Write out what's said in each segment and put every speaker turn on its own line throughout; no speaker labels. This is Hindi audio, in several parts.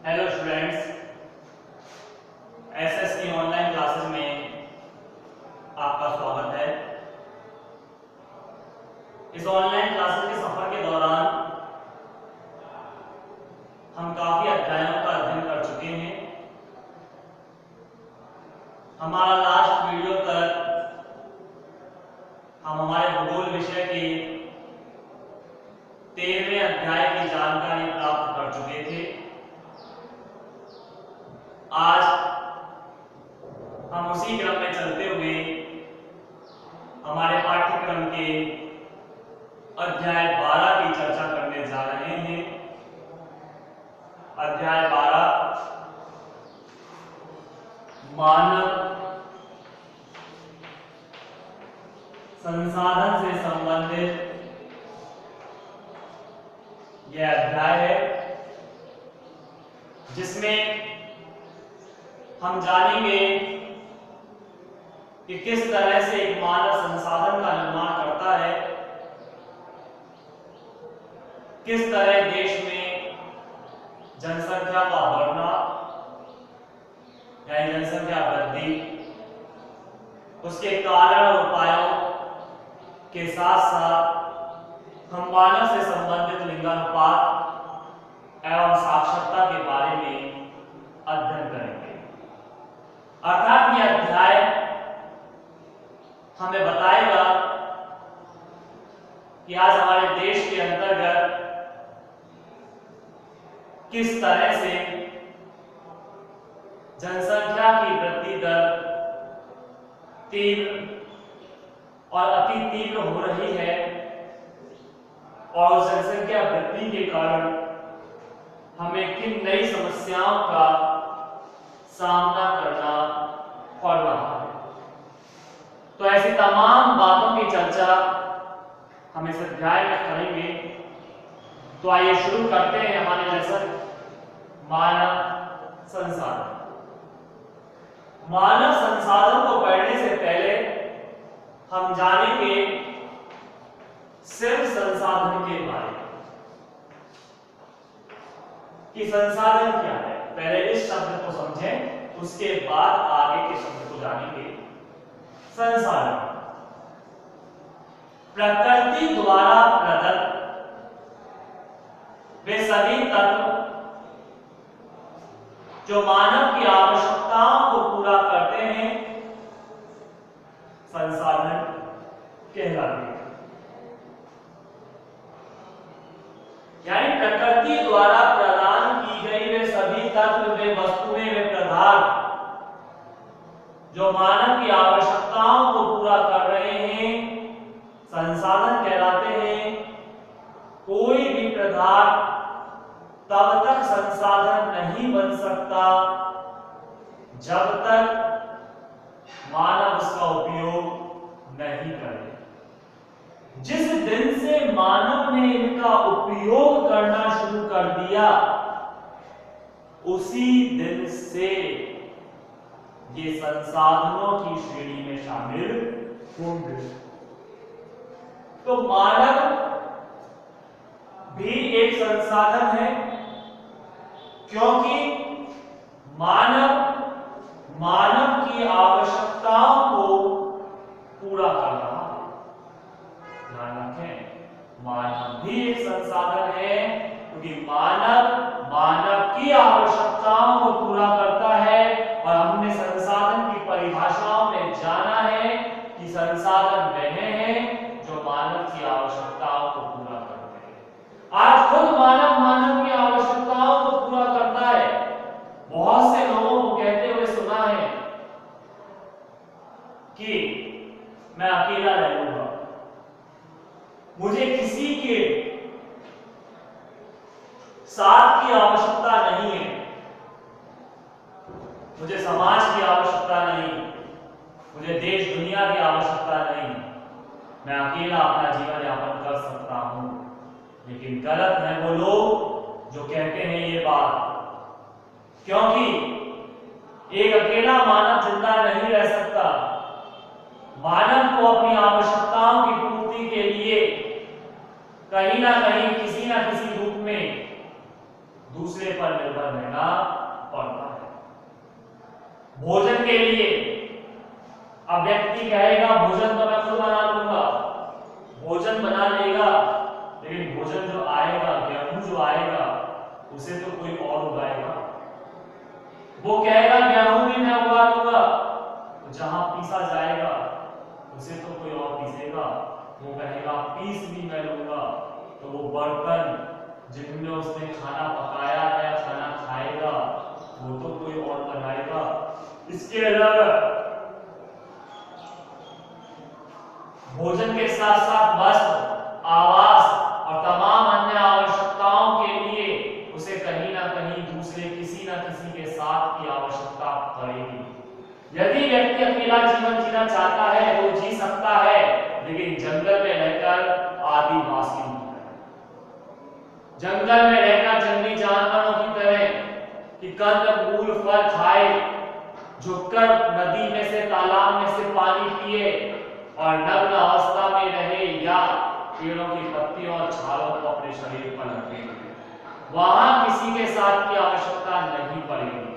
Hello students, SST online classes में आपका स्वागत है। इस ऑनलाइन क्लासेस के सफर के दौरान हम काफी अध्यायों का अध्ययन कर चुके हैं। हमारा लास्ट वीडियो तक हम हमारे भूगोल विषय के 13वें अध्याय की जानकारी प्राप्त कर चुके थे। आज हम उसी क्रम में चलते हुए हमारे पाठ्यक्रम के अध्याय 12 की चर्चा करने जा रहे हैं। अध्याय 12 मानव संसाधन से संबंधित यह अध्याय है, जिसमें हम जानेंगे कि किस तरह से एक मानव संसाधन का निर्माण करता है, किस तरह देश में जनसंख्या का बढ़ना यानी जनसंख्या वृद्धि, उसके कारण और उपायों के साथ साथ हम मानव से संबंधित लिंगानुपात एवं साक्षरता के बारे में अध्ययन करेंगे। अर्थात यह अध्याय हमें बताएगा कि आज हमारे देश के अंतर्गत किस तरह से जनसंख्या की वृद्धि दर तीव्र और अति तीव्र हो रही है और उस जनसंख्या वृद्धि के कारण हमें किन नई समस्याओं का सामना करना पड़ रहा है। तो ऐसी तमाम बातों की चर्चा हम इस अध्याय में करेंगे। तो आइए शुरू करते हैं हमारे लेसन मानव संसाधन। मानव संसाधन को पढ़ने से पहले हम जानेंगे सिर्फ संसाधन के बारे में कि संसाधन क्या है। पहले इस शब्द को समझें, उसके बाद आगे के शब्द को जानेंगे। संसाधन प्रकृति द्वारा प्रदत्त वे सभी तत्व जो मानव की आवश्यकताओं को पूरा करते हैं, संसाधन कहलाते हैं। यानी प्रकृति द्वारा प्रदान की गई वे सभी तत्व, वे वस्तुएं, वे पदार्थ जो मानव की आवश्यकताओं को पूरा कर रहे हैं, संसाधन कहलाते हैं। कोई भी पदार्थ तब तक संसाधन नहीं बन सकता जब तक मानव उसका उपयोग नहीं करे। जिस दिन से मानव ने इनका उपयोग करना शुरू कर दिया, उसी दिन से ये संसाधनों की श्रेणी में शामिल होंगे। तो मानव भी एक संसाधन है, क्योंकि मानव की आवश्यकताओं को पूरा कर रहा है। ध्यान रखें, मानव भी एक संसाधन है, क्योंकि मानव की आवश्यकताओं को पूरा करता है। और हमने संसाधन की परिभाषाओं में जाना है कि संसाधन वह हैं जो मानव की आवश्यकताओं को पूरा करते हैं। आज खुद मानव की आवश्यकताओं को पूरा करता है। बहुत से लोगों को कहते हुए सुना है कि मैं अकेला रहूंगा, मुझे किसी के साथ की आवश्यकता नहीं है, मुझे समाज की आवश्यकता नहीं, मुझे देश दुनिया की आवश्यकता नहीं, मैं अकेला अपना जीवन यापन कर सकता हूं। लेकिन गलत है वो लोग जो कहते हैं ये बात, क्योंकि एक अकेला मानव जिंदा नहीं रह सकता। मानव को अपनी आवश्यकताओं की पूर्ति के लिए कहीं ना कहीं किसी ना किसी रूप में दूसरे पर निर्भर रहना पड़ता है। भोजन के लिए अब व्यक्ति कहेगा भोजन तो मैं खुद बना लूंगा, भोजन बना लेगा, लेकिन भोजन जो आएगा, गेहूं जो आएगा, उसे तो कोई और उगाएगा। वो कहेगा गेहूं भी मैं उगा लूंगा, तो जहां पीसा जाएगा उसे तो कोई और पीसेगा। वो कहेगा पीस भी मैं लूंगा, तो वो बर्तन जिनमें उसने खाना पकाया है, खाना खाएगा, वो तो कोई और बनाएगा। इसके अलावा भोजन के साथ साथ वस्त्र, आवास और तमाम अन्य आवश्यकताओं के लिए उसे कहीं ना कहीं दूसरे किसी ना किसी के साथ की आवश्यकता पड़ेगी। यदि व्यक्ति अकेला जीवन जीना चाहता है वो जी सकता है, लेकिन जंगल में रहकर आदिवासी की तरह, जंगल में रहकर जंगली जानवरों की तरह कि कंद मूल फल खाए, झुककर नदी में से तालाब में से पानी पिए और नग्न अवस्था में रहे, या पेड़ों की पत्तियों और छालों को अपने शरीर पर लपेटे, वहां किसी के साथ की आवश्यकता नहीं पड़ेगी।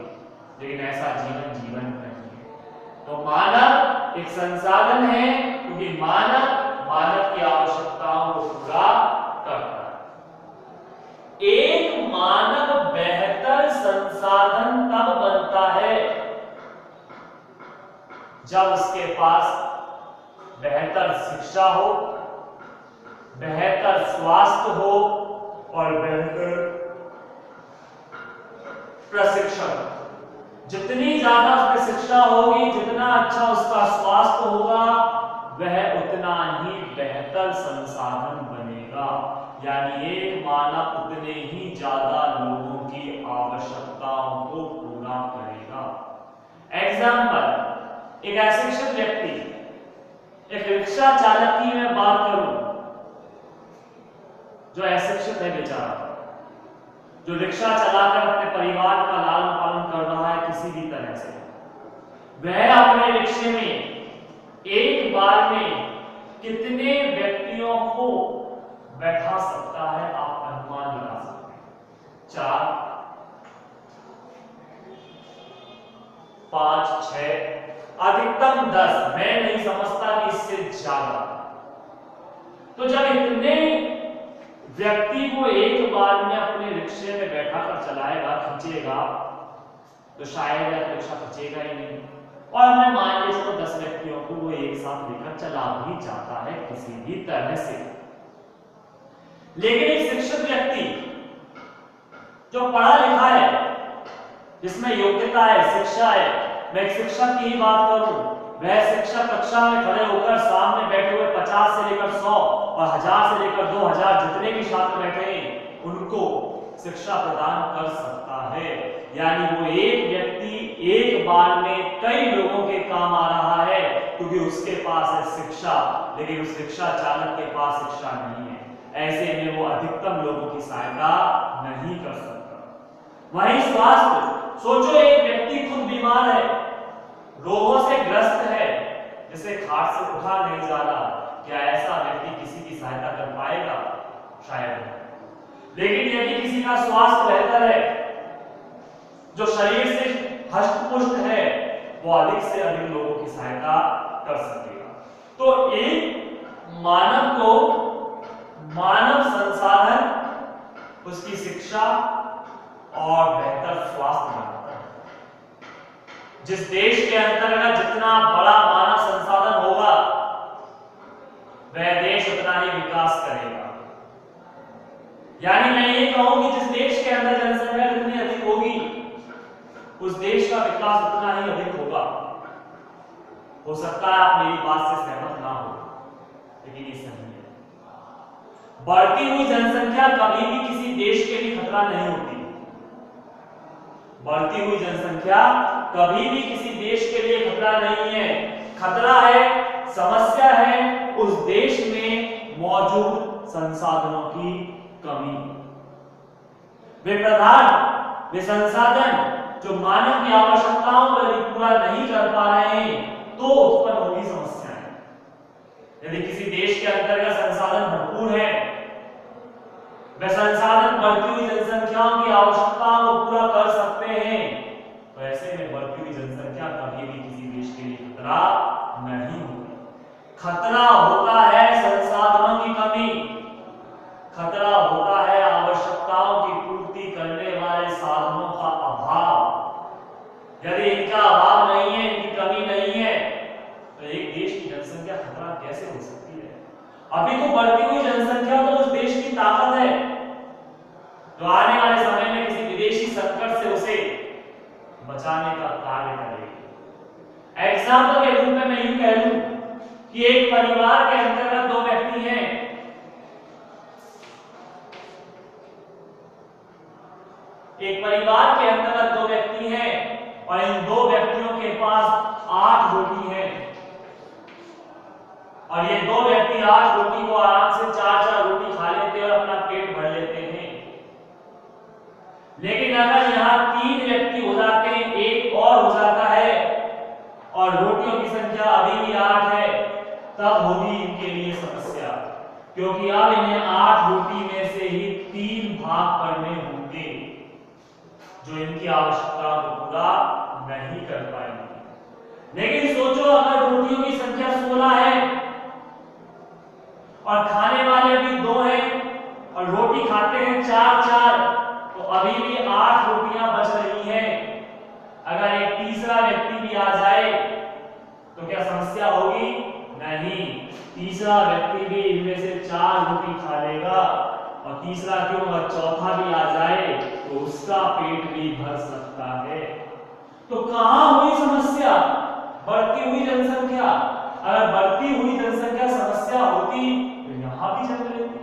लेकिन ऐसा जीवन जीवन नहीं है। तो मानव एक संसाधन है, क्योंकि मानव की आवश्यकताओं को पूरा करता है। एक मानव बेहतर संसाधन तब बनता है जब उसके पास बेहतर शिक्षा हो, बेहतर स्वास्थ्य हो और बेहतर प्रशिक्षण। जितनी ज्यादा उसमें शिक्षा होगी, जितना अच्छा उसका स्वास्थ्य होगा, वह उतना ही बेहतर संसाधन बनेगा। यानी एक मानव उतने ही ज्यादा लोगों की आवश्यकताओं को पूरा करेगा। एग्जाम्पल, एक अशिक्षित व्यक्ति, एक रिक्शा चालक की मैं बात करूं, जो अशिक्षित है बेचारा, जो रिक्शा चलाकर अपने परिवार का लालन पालन कर रहा है किसी भी तरह से, वह अपने रिक्शे में एक बार में कितने व्यक्तियों को बैठा सकता है, आप अनुमान लगा सकते हैं। 4, 5, 6, अधिकतम 10। मैं नहीं समझता कि इससे ज्यादा। तो जब इतने व्यक्ति को एक बार में अपने रिक्शे में बैठा कर चलाएगा, खींचेगा, तो शायद रिक्शा खींचेगा ही नहीं। और मैं मान लीजिए 10 व्यक्तियों को वो एक साथ लेकर चला भी जाता है किसी भी तरह से। लेकिन एक शिक्षित व्यक्ति जो पढ़ा लिखा है, जिसमें योग्यता है, शिक्षा है, मैं एक शिक्षक की ही बात करूं, वह शिक्षक कक्षा में खड़े होकर सामने बैठे हुए 50 से लेकर 100 और 1000 से लेकर 2000 जितने भी छात्र बैठे हैं, उनको शिक्षा प्रदान कर सकता है। यानी वो एक व्यक्ति एक बार में कई लोगों के काम आ रहा है, क्योंकि उसके पास है शिक्षा, लेकिन उस रिक्शा चालक के पास शिक्षा नहीं है। ऐसे में वो अधिकतम लोगों की सहायता नहीं कर सकता। वहीं स्वास्थ्य, सोचो एक व्यक्ति खुद बीमार है, रोगों से ग्रस्त है, जिसे खाट से उठा नहीं जा रहा, क्या ऐसा व्यक्ति किसी की सहायता कर पाएगा? शायद नहीं। लेकिन यदि किसी का स्वास्थ्य बेहतर है, जो शरीर से हष्ट-पुष्ट है, वो अधिक से अधिक लोगों की सहायता कर सकेगा। तो एक मानव को मानव संसाधन, उसकी शिक्षा और बेहतर स्वास्थ्य बनाता है। जिस देश के अंतर्गत जितना बड़ा मानव संसाधन होगा, वह देश उतना ही विकास करेगा। यानी मैं ये कहूं कि जिस देश के अंदर जनसंख्या जितनी अधिक होगी, उस देश का विकास उतना ही अधिक होगा। हो सकता है आप मेरी बात से सहमत ना हो, लेकिन ये सही है। बढ़ती हुई जनसंख्या कभी भी किसी देश के लिए खतरा नहीं होती। बढ़ती हुई जनसंख्या कभी भी किसी देश के लिए खतरा नहीं है। खतरा है, समस्या है उस देश में मौजूद संसाधनों की कमी। वे पदार्थ, वे संसाधन जो मानव की आवश्यकताओं को यदि पूरा नहीं कर पा रहे हैं, तो उत्पन्न होगी समस्याएं। यदि किसी देश के अंतर्गत संसाधन भरपूर है, वह संसाधन बढ़ती हुई जनसंख्या संख्याओं की आवश्यकताओं को पूरा कर सकते हैं, तो ऐसे में बढ़ती हुई जनसंख्या कभी भी किसी देश के लिए खतरा नहीं होती। खतरा होता है संसाधनों की कमी, खतरा होता है आवश्यकताओं की पूर्ति करने वाले साधनों का अभाव। यदि इनका अभाव नहीं है, इनकी कमी नहीं है, तो एक देश की जनसंख्या खतरा कैसे हो सकती है? अभी तो बढ़ती हुई जनसंख्या तो उस देश की ताकत है जो आने वाले समय में किसी विदेशी संकट से उसे बचाने का कार्य करेगी। एग्जाम्पल के रूप में मैं यूं कह लूं कि एक परिवार के अंतर्गत दो व्यक्ति हैं, एक परिवार के अंतर्गत दो व्यक्ति हैं और इन दो व्यक्तियों के पास 8 रोटी है और ये दो व्यक्ति 8 रोटी को आराम से 4-4 रोटी खा लेते हैं और अपना पेट भर लेते हैं। लेकिन अगर यहाँ 3 व्यक्ति हो जाते हैं, एक और हो जाता है और रोटियों की संख्या अभी भी 8 है, तब होगी इनके लिए समस्या, क्योंकि अब इन्हें 8 रोटी में से ही 3 भाग करने होंगे जो इनकी आवश्यकता को पूरा नहीं कर पाएंगे। लेकिन सोचो अगर रोटियों की संख्या 16 है और खाने वाले भी 2 हैं और रोटी खाते हैं 4-4, तो अभी भी 8 रोटियां बच रही हैं। अगर एक तीसरा व्यक्ति भी आ जाए तो क्या समस्या होगी? नहीं, तीसरा व्यक्ति भी इनमें से 4 रोटी खा लेगा और तीसरा क्यों, अगर चौथा भी आ जाए तो उसका पेट भी भर सकता है। तो कहां हुई समस्या? बढ़ती हुई जनसंख्या। अगर बढ़ती हुई जनसंख्या समस्या होती तो यहां भी चल रही थी,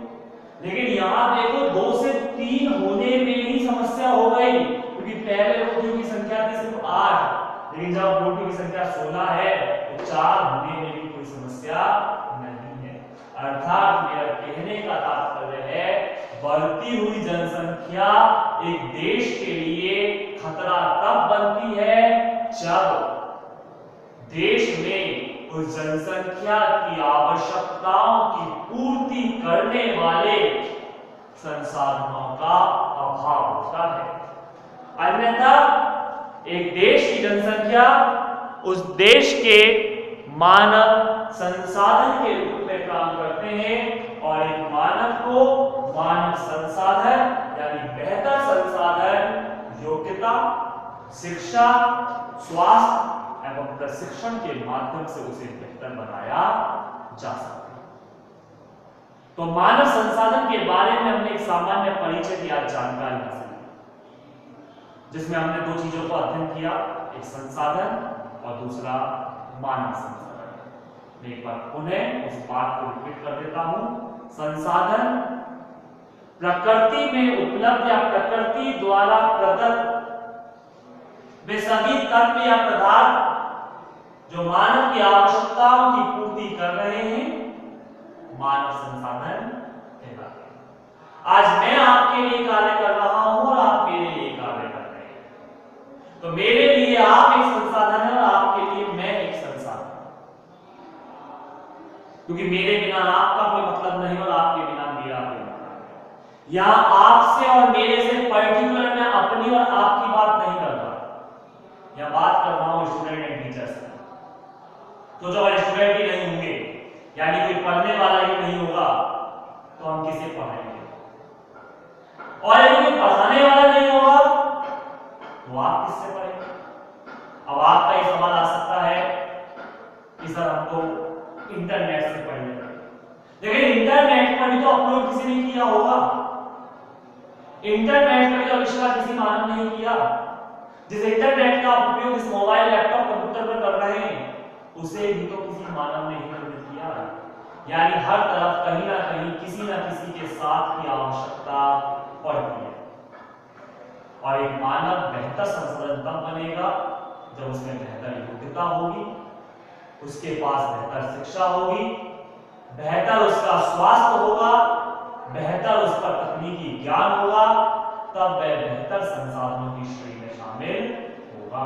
लेकिन यहां देखो 2 से 3 होने में ही समस्या हो गई, क्योंकि पहले रोटियों की संख्या थी सिर्फ 8, लेकिन जब रोटियों की संख्या 16 है तो 4 होने में भी कोई समस्या नहीं है। अर्थात मेरा कहने का तात्पर्य है, बढ़ती हुई जनसंख्या एक देश के लिए खतरा तब बनती है जब देश में उस जनसंख्या की आवश्यकताओं की पूर्ति करने वाले संसाधनों का अभाव होता है। अन्यथा एक देश की जनसंख्या उस देश के मानव संसाधन के रूप में काम करते हैं और एक मानव को मानव संसाधन यानी बेहतर संसाधन, योग्यता, शिक्षा, स्वास्थ्य एवं प्रशिक्षण के माध्यम से उसे बेहतर बनाया जा सकता है। तो मानव संसाधन के बारे में हमने एक सामान्य परिचय की आज जानकारी हासिल की, जिसमें हमने 2 चीजों को अध्ययन किया, एक संसाधन और दूसरा मानव संसाधन। मैं एक बार पुनः उस बात को रिपीट कर देता हूं। संसाधन प्रकृति में उपलब्ध या प्रकृति द्वारा प्रदत्त वे सभी तत्व या पदार्थ जो मानव की आवश्यकताओं की पूर्ति कर रहे हैं, मानव संसाधन कहलाते हैं। आज मैं आपके लिए कार्य कर रहा हूं और आप मेरे लिए कार्य कर रहे हैं, तो मेरे लिए आप एक संसाधन है और आपके लिए मैं एक संसाधन, क्योंकि मेरे बिना आपका कोई मतलब नहीं और आपके बिना मेरा कोई मतलब नहीं। यहां आपसे और मेरे से पर्टिकुलर मैं अपनी और आपकी बात नहीं कर रहा, यह बात कर रहा हूं स्टूडेंट एंड टीचर्स। तो जो स्टूडेंट ही नहीं होंगे, यानी कोई पढ़ने वाला ही नहीं होगा, तो हम किसे पढ़ाएंगे? और यदि कोई पढ़ाने वाला नहीं होगा तो आप किससे पढ़ेंगे? अब आपका ये सवाल आ सकता है कि सर हम तो इंटरनेट से पढ़ लेंगे, लेकिन इंटरनेट पर भी तो अपलोड किसी ने किया होगा, इंटरनेट पर भी तो आविष्कार किसी मानव ने किया। जिस इंटरनेट का आप उपयोग इस मोबाइल, लैपटॉप, कंप्यूटर पर कर रहे हैं, उसे भी तो किसी मानव ने ही किया। यानी हर तरफ कहीं ना कहीं किसी न किसी के साथ की आवश्यकता पड़ती है और एक मानव बेहतर संसाधन तब बनेगा जब उसमें बेहतर योग्यता होगी, उसके पास बेहतर शिक्षा होगी, बेहतर उसका स्वास्थ्य होगा, बेहतर उस पर तकनीकी ज्ञान होगा, तब वह बेहतर संसाधनों की श्रेणी में शामिल होगा।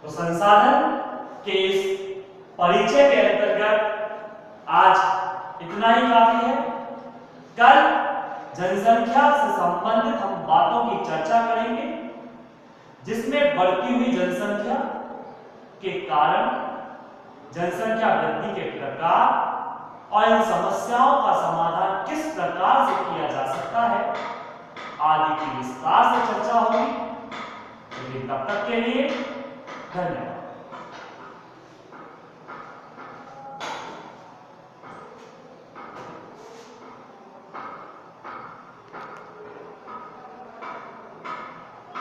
तो संसाधन के इस परिचय के अंतर्गत आज इतना ही काफी है। कल जनसंख्या से संबंधित हम बातों की चर्चा करेंगे, जिसमें बढ़ती हुई जनसंख्या के कारण, जनसंख्या वृद्धि के प्रकार और इन समस्याओं का समाधान किस प्रकार से किया जा सकता है आदि की विस्तार से चर्चा होगी। तो तब तक के लिए धन्यवाद।